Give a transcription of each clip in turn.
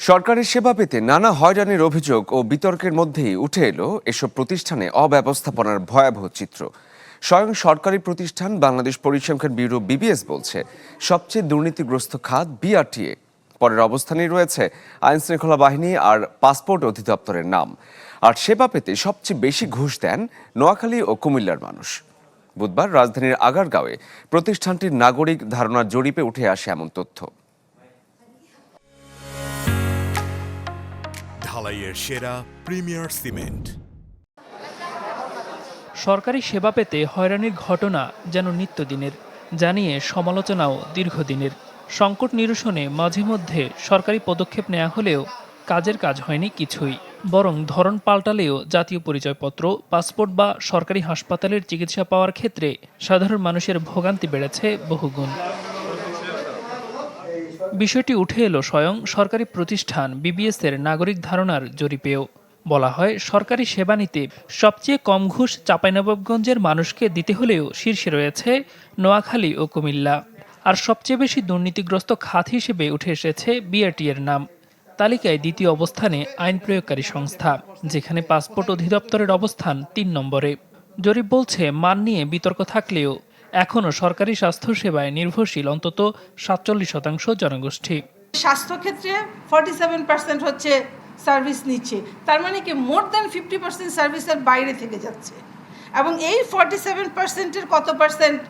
সরকারি সেবা পেতে নানা হয়রানির অভিযোগ ও বিতর্কের মধ্যেই উঠে এলো এসব প্রতিষ্ঠানে অব্যবস্থাপনার ভয়াবহ চিত্র। স্বয়ং সরকারি প্রতিষ্ঠান বাংলাদেশ পরিসংখ্যান ব্যুরো বিবিএস বলছে, সবচেয়ে দুর্নীতিগ্রস্ত খাত বিআরটিএ। পরের অবস্থানেই রয়েছে আইন শৃঙ্খলা বাহিনী আর পাসপোর্ট অধিদপ্তরের নাম। আর সেবা পেতে সবচেয়ে বেশি ঘুষ দেন নোয়াখালী ও কুমিল্লার মানুষ। বুধবার রাজধানীর আগারগাঁওয়ে প্রতিষ্ঠানটির নাগরিক ধারণা জরিপে উঠে আসে এমন তথ্য। ঢালাইয়ের সেরা প্রিমিয়ার সিমেন্ট। সরকারি সেবা পেতে হয়রানির ঘটনা যেন নিত্যদিনের, জানিয়ে সমালোচনাও দীর্ঘদিনের। সংকট নিরসনে মাঝে মধ্যে সরকারি পদক্ষেপ নেওয়া হলেও কাজের কাজ হয়নি কিছুই। বরং ধরন পাল্টালেও জাতীয় পরিচয়পত্র, পাসপোর্ট বা সরকারি হাসপাতালের চিকিৎসা পাওয়ার ক্ষেত্রে সাধারণ মানুষের ভোগান্তি বেড়েছে বহুগুণ। বিষয়টি উঠে এলো স্বয়ং সরকারি প্রতিষ্ঠান বিবিএস-এর নাগরিক ধারণার জরিপেও। বলা হয়, সরকারি সেবা নিতে সবচেয়ে কম ঘুষ চাঁপাইনবাবগঞ্জের মানুষকে দিতে হলেও শীর্ষে রয়েছে নোয়াখালী ও কুমিল্লা। আর সবচেয়ে বেশি দুর্নীতিগ্রস্ত খাত হিসেবে উঠে এসেছে বিআরটিএর নাম। তালিকায় দ্বিতীয় অবস্থানে আইন প্রয়োগকারী সংস্থা, যেখানে পাসপোর্ট অধিদপ্তরের অবস্থান ৩ নম্বরে। জরিপ বলছে, মান নিয়ে বিতর্ক থাকলেও এখনও সরকারি স্বাস্থ্যসেবায় নির্ভরশীল অন্তত ৪৭% জনগোষ্ঠী। স্বাস্থ্যক্ষেত্রে 47% হচ্ছে সার্ভিস নিচ্ছে, তার মানে কি মোর দ্যান 50% সার্ভিসের বাইরে থেকে যাচ্ছে। এবং এই 47%-এর কত পার্সেন্ট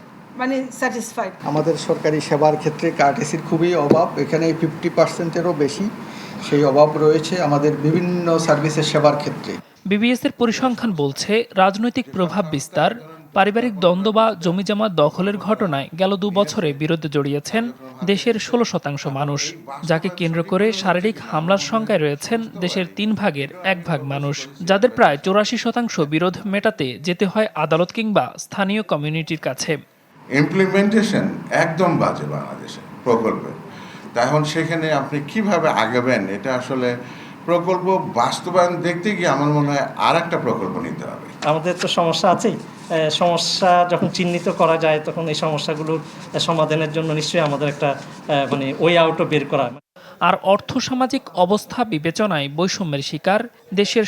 মানে স্যাটিসফাইড? আমাদের সরকারি সেবার ক্ষেত্রে কার্টেসির খুবই অভাব, এখানে 50%-এরও বেশি সেই অভাব রয়েছে আমাদের বিভিন্ন সার্ভিসের সেবার ক্ষেত্রে। বিবিএস-এর পরিসংখ্যান বলছে, রাজনৈতিক প্রভাব বিস্তার, পারিবারিক দ্বন্দ্ব বা জমিজমা দখলের ঘটনায় গেল ২ বছরে বিরোধে জড়িয়েছেন দেশের ১৬% মানুষ, যাকে কেন্দ্র করে শারীরিক হামলার সংখ্যায় রয়েছেন দেশের ৩ ভাগের 1 ভাগ মানুষ, যাদের প্রায় ৮৪% বিরোধ মেটাতে যেতে হয় আদালত কিংবা স্থানীয় কমিউনিটির কাছে। ইমপ্লিমেন্টেশন একদম বাজে বাংলাদেশে প্রকল্পে। এখন সেখানে আপনি কিভাবে আগাবেন, এটা আসলে প্রকল্প বাস্তবায়ন দেখতে গিয়ে আমার মনে হয় আর একটা প্রকল্প নিতে হবে। আমাদের তো সমস্যা আছেই, সমস্যা যখন চিহ্নিত করা যায় তখন এই সমস্যাগুলোর সমাধানের জন্য নিশ্চয়ই আমাদের একটা ওয়ে আউটও বের করা। আর অর্থসামাজিক অবস্থা বিবেচনায় বৈষম্যের শিকার দেশের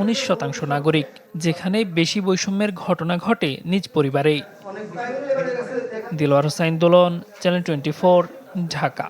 19% নাগরিক, যেখানে বেশি বৈষম্যের ঘটনা ঘটে নিজ পরিবারেই। দিলওয়ার হোসাইন দোলন, চ্যানেল 24, ঢাকা।